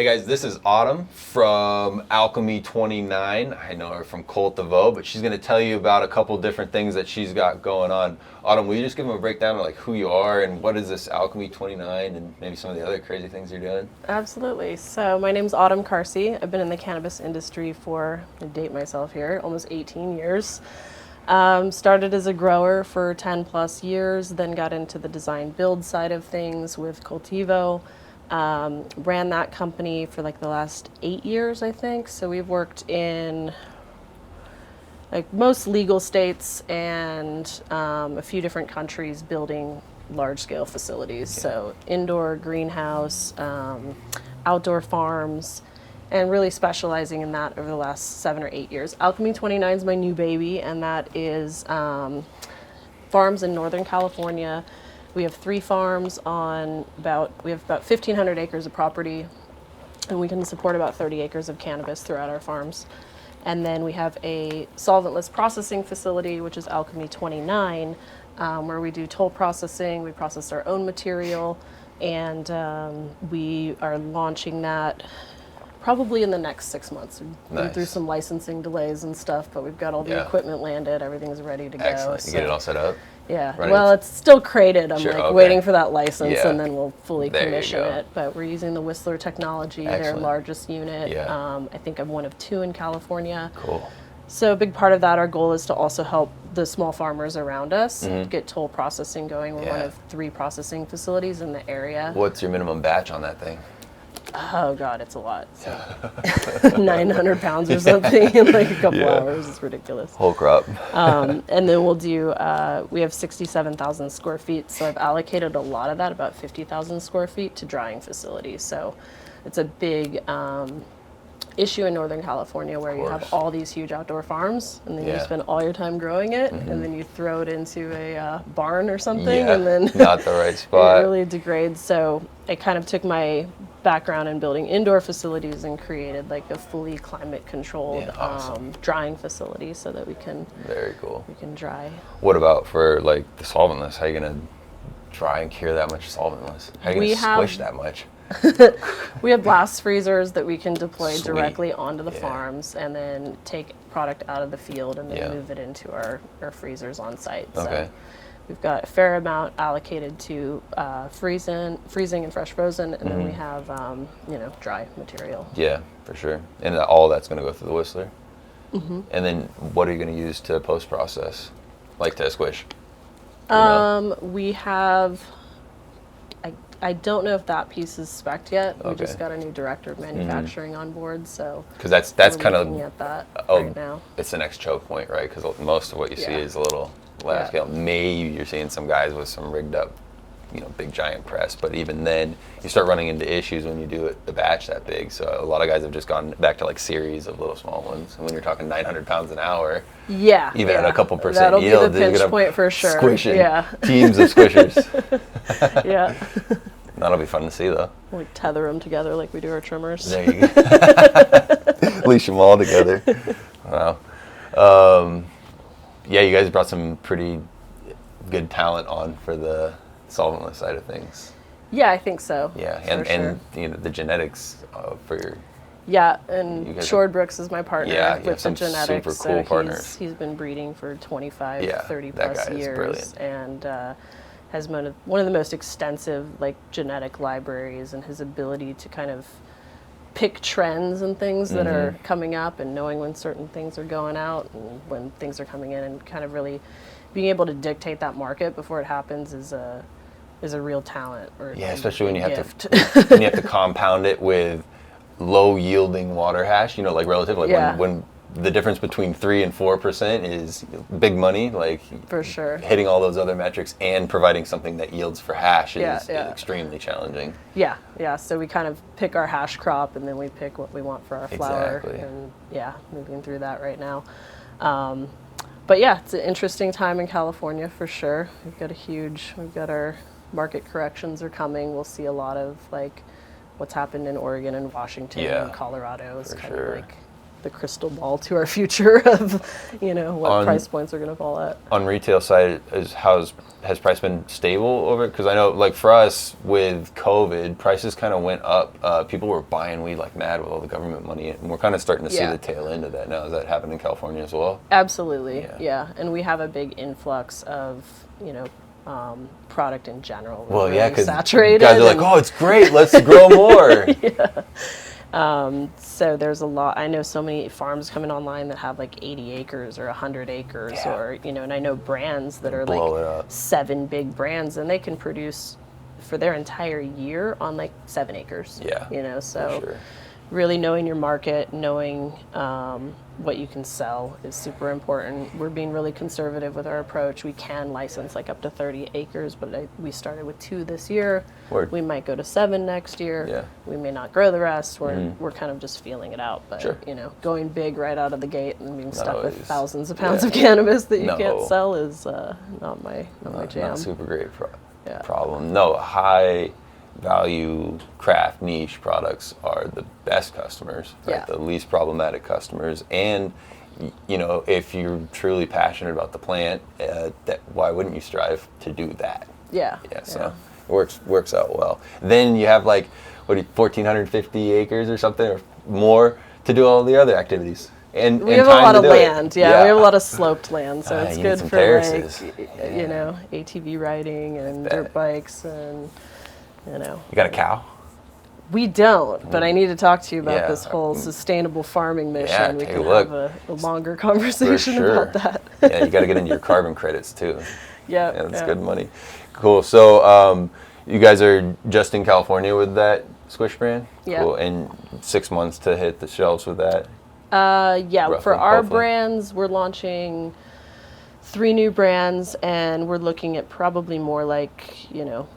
Hey guys, this is Autumn from Alchemy 29. I know her from Colt de Vaux, but she's going to tell you about a couple different things that she's got going on. Autumn, will you just give them a breakdown of like who you are and what is this Alchemy 29 and maybe some of the other crazy things you're doing? Absolutely. So my name's Autumn Karcey. I've been in the cannabis industry for, I date myself here, almost 18 years. Started as a grower for 10 plus years, then got into the design build side of things with Cultivo. Ran that company for like the last 8 years, I think. So we've worked in like most legal states and a few different countries building large scale facilities. Yeah. So indoor greenhouse, outdoor farms, and really specializing in that over the last 7 or 8 years. Alchemy 29 is my new baby, and that is farms in Northern California. We have 3 farms on we have about 1,500 acres of property, and we can support about 30 acres of cannabis throughout our farms. And then we have a solventless processing facility, which is Alchemy 29, where we do toll processing. We process our own material, and we are launching that probably in the next 6 months. We've been through some licensing delays and stuff, but we've got all the equipment landed. Everything's ready to go. Excellent. You get it all set up? Yeah. Well, it's still crated. I'm waiting for that license, Yeah. and then we'll fully There you commission go. it. But we're using the Whistler technology, their Excellent. largest unit. Yeah. I think I'm one of 2 in California. Cool. So a big part of that, our goal is to also help the small farmers around us get toll processing going. We're one of 3 processing facilities in the area. What's your minimum batch on that thing? Oh God, it's a lot. So 900 pounds or something in like a couple hours. It's ridiculous. Whole crop. And then we'll do, we have 67,000 square feet. So I've allocated a lot of that, about 50,000 square feet, to drying facilities. So it's a big issue in Northern California where you have all these huge outdoor farms, and then you spend all your time growing it, and then you throw it into a barn or something, and then not the right spot. It really degrades. So I kind of took my background in building indoor facilities and created like a fully climate controlled drying facility so that we can dry. What about for like the solventless? How are you gonna dry and cure that much solventless? How are you gonna squish that much? We have blast freezers that we can deploy directly onto the farms, and then take product out of the field and then move it into our freezers on site. So we've got a fair amount allocated to freezing and fresh frozen, and then we have dry material. Yeah, for sure. And all that's going to go through the Whistler. And then what are you going to use to post process, like to squish? We have. I don't know if that piece is spec'd yet. We just got a new director of manufacturing on board, so because that's kind of looking at that right now. It's the next choke point, right? Because most of what you see is a little lab scale. Maybe you're seeing some guys with some rigged up, big giant press, but even then, you start running into issues when you do it the batch that big. So a lot of guys have just gone back to like series of little small ones. And when you're talking 900 pounds an hour, even at a couple percent yield, that'll be the pinch point for sure. Squishing teams of squishers. Yeah. That'll be fun to see though. Like tether them together like we do our trimmers. There you go. Leash them all together. Wow. Yeah, you guys brought some pretty good talent on for the solventless side of things. Yeah, I think so. Yeah, and the genetics for your. Yeah, and Shord Brooks is my partner with the genetics. Super cool partners. He's been breeding for 25, 30 plus years, and has one of the most extensive genetic libraries, and his ability to kind of pick trends and things that are coming up, and knowing when certain things are going out and when things are coming in, and kind of really being able to dictate that market before it happens is a real talent. Especially when you have to compound it with low yielding water hash, relative, when the difference between 3% and 4% is big money, for sure. Hitting all those other metrics and providing something that yields for hash is extremely challenging. Yeah. So we kind of pick our hash crop, and then we pick what we want for our flower. And moving through that right now. But it's an interesting time in California for sure. We've got our market corrections are coming. We'll see a lot of what's happened in Oregon and Washington and Colorado is kind of the crystal ball to our future of, what price points are going to fall at. On retail side, has price been stable over? Because I know, like for us with COVID, prices kind of went up. People were buying weed like mad with all the government money, and we're kind of starting to see the tail end of that now. Is that happening in California as well? Absolutely, yeah. And we have a big influx of, product in general. Well, yeah, because saturated. Guys are like, oh, it's great, let's grow more. So there's a lot. I know so many farms coming online that have like 80 acres or 100 acres, or and I know brands that are like 7 big brands, and they can produce for their entire year on like 7 acres. Yeah. So really knowing your market, knowing what you can sell is super important. We're being really conservative with our approach. We can license like up to 30 acres, but we started with 2 this year. Word. We might go to 7 next year. Yeah. We may not grow the rest. We're kind of just feeling it out. But going big right out of the gate and being stuck with thousands of pounds of cannabis that you can't sell is not my jam. Not super great problem. No, high value craft niche products are the best customers, right? The least problematic customers. And if you're truly passionate about the plant, why wouldn't you strive to do that? So it works out well. Then you have like 1,450 acres or something or more to do all the other activities. And we have a lot of land. We have a lot of sloped land, so it's good for terraces. ATV riding and dirt bikes and You got a cow? We don't, but I need to talk to you about this whole sustainable farming mission. We can have a longer conversation about that. You got to get into your carbon credits too. That's good money. Cool. So you guys are just in California with that Squish brand? Cool. And 6 months to hit the shelves with that? Roughly, for our brands, we're launching 3 new brands, and we're looking at probably more like,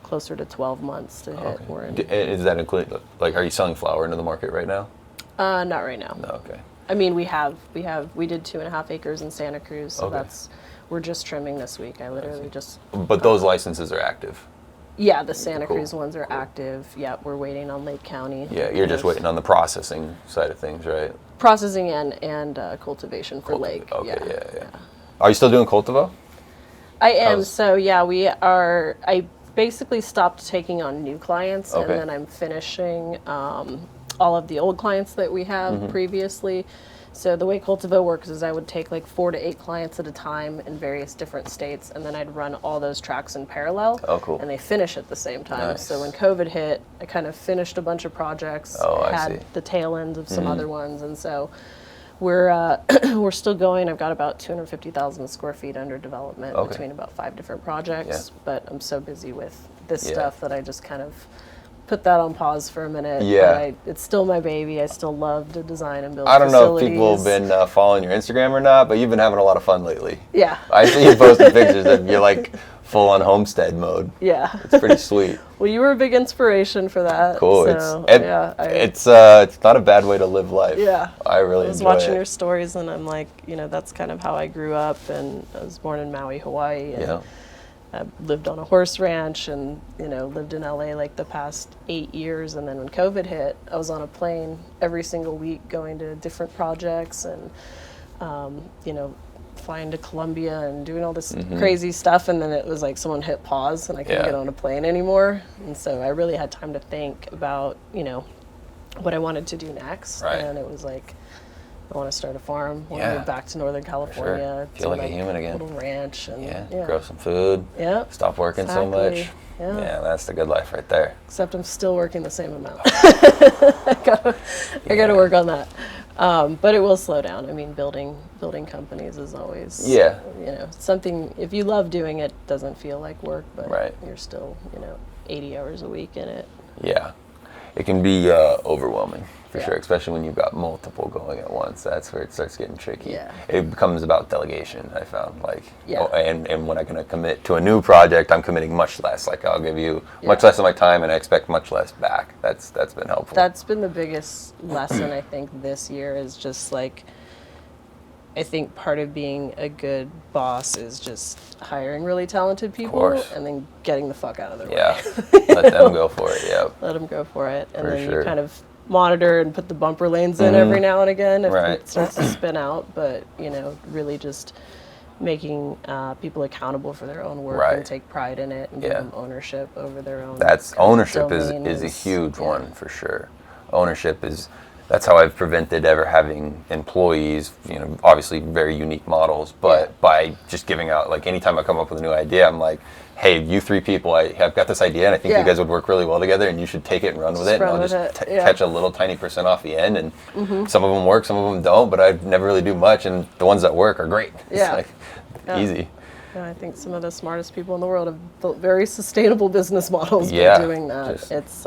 closer to 12 months to hit. Is that include, like, are you selling flower into the market right now? Not right now. No, okay. I mean, we did 2.5 acres in Santa Cruz, so we're just trimming this week. I literally just. But those licenses are active? Yeah, the Santa Cruz ones are active. Yeah, we're waiting on Lake County. Yeah, you're just waiting on the processing side of things, right? Processing and cultivation for Lake. Okay, yeah. Are you still doing cultivo? I am. So I basically stopped taking on new clients, and then I'm finishing all of the old clients that we have previously. So the way cultivo works is I would take like 4 to 8 clients at a time in various different states, and then I'd run all those tracks in parallel. Oh, cool. And they finish at the same time. Nice. So when COVID hit, I kind of finished a bunch of projects, had the tail end of some other ones, and so we're still going. I've got about 250,000 square feet under development between about 5 different projects, but I'm so busy with this stuff that I just kind of put that on pause for a minute. But it's still my baby. I still love to design and build I don't facilities. know if people have been following your Instagram or not, but you've been having a lot of fun lately. Yeah. I see you posting pictures of you're like full on homestead mode. Yeah. It's pretty sweet. Well, you were a big inspiration for that. Cool. So, it's not a bad way to live life. Yeah. I really enjoy it. I was watching your stories, and I'm like, that's kind of how I grew up, and I was born in Maui, Hawaii. And I lived on a horse ranch and, lived in LA like the past 8 years. And then when COVID hit, I was on a plane every single week going to different projects and, flying to Colombia and doing all this crazy stuff. And then it was like someone hit pause and I couldn't get on a plane anymore. And so I really had time to think about, what I wanted to do next. Right. And it was like, I want to start a farm. I want to move back to Northern California. Feel like a human again. Little ranch and grow some food. Yeah. Stop working so much. Yeah, that's the good life right there. Except I'm still working the same amount. I gotta work on that. But it will slow down. I mean, building companies is always something. If you love doing it, doesn't feel like work, but you're still 80 hours a week in it. Yeah, it can be overwhelming. For sure, especially when you've got multiple going at once. That's where it starts getting tricky. Yeah. It becomes about delegation, I found. And when I'm going to commit to a new project, I'm committing much less. Like, I'll give you much less of my time, and I expect much less back. That's been helpful. That's been the biggest lesson, I think, this year is just, like, I think part of being a good boss is just hiring really talented people and then getting the fuck out of their way. Let them go for it, Let them go for it. And you kind of monitor and put the bumper lanes in every now and again if it starts to spin out. But, really just making people accountable for their own work and take pride in it and give them ownership over their own. Ownership is a huge one for sure. That's how I've prevented ever having employees, obviously very unique models, but by just giving out, like anytime I come up with a new idea, I'm like, hey, you 3 people, I've got this idea and I think you guys would work really well together and you should take it and run with it. And I'll just catch a little tiny % off the end. And some of them work, some of them don't, but I never really do much. And the ones that work are great. It's like easy. Yeah, I think some of the smartest people in the world have built very sustainable business models by doing that. It's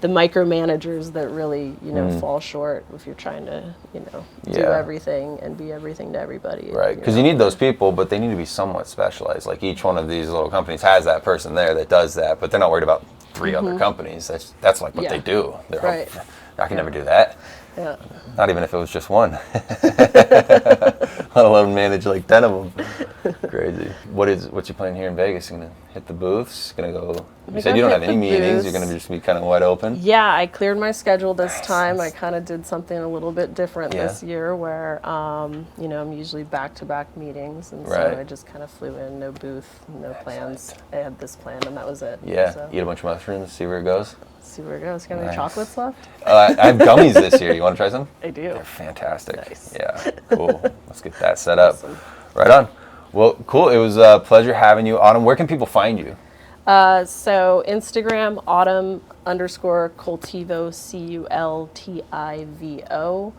the micromanagers that really, fall short if you're trying to, do everything and be everything to everybody. Right, because you need those people, but they need to be somewhat specialized. Like each one of these little companies has that person there that does that, but they're not worried about 3 other companies. That's like what they do. They're I can never do that. Yeah. Not even if it was just one. Let alone manage like 10 of them. Crazy. What's your plan here in Vegas? You gonna hit the booths? Gonna go? You said you don't have any meetings. You're gonna just be kind of wide open. Yeah, I cleared my schedule this time. I kind of did something a little bit different this year, where I'm usually back-to-back meetings, and so I just kind of flew in, no booth, no plans. I had this plan, and that was it. Yeah. So. Eat a bunch of mushrooms, see where it goes. See where it goes. Got any chocolates left? I have gummies this year. You want to try some? I do. They're fantastic. Nice. Yeah, cool. Let's get that set up. Awesome. Right on. Well, cool. It was a pleasure having you. Autumn, where can people find you? So Instagram, Autumn_Cultivo, CULTIVO.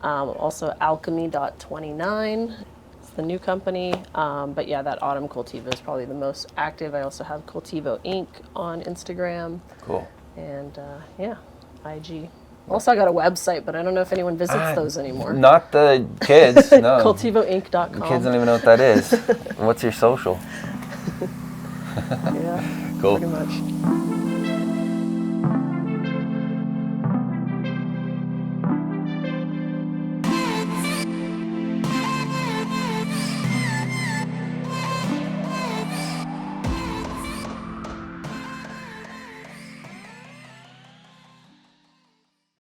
Also Alchemy.29. It's the new company. But yeah, that Autumn Cultivo is probably the most active. I also have Cultivo Inc. on Instagram. Cool. And IG. Also, I got a website, but I don't know if anyone visits those anymore. Not the kids, no. CultivoInc.com. The kids don't even know what that is. What's your social? Yeah, cool. Pretty much.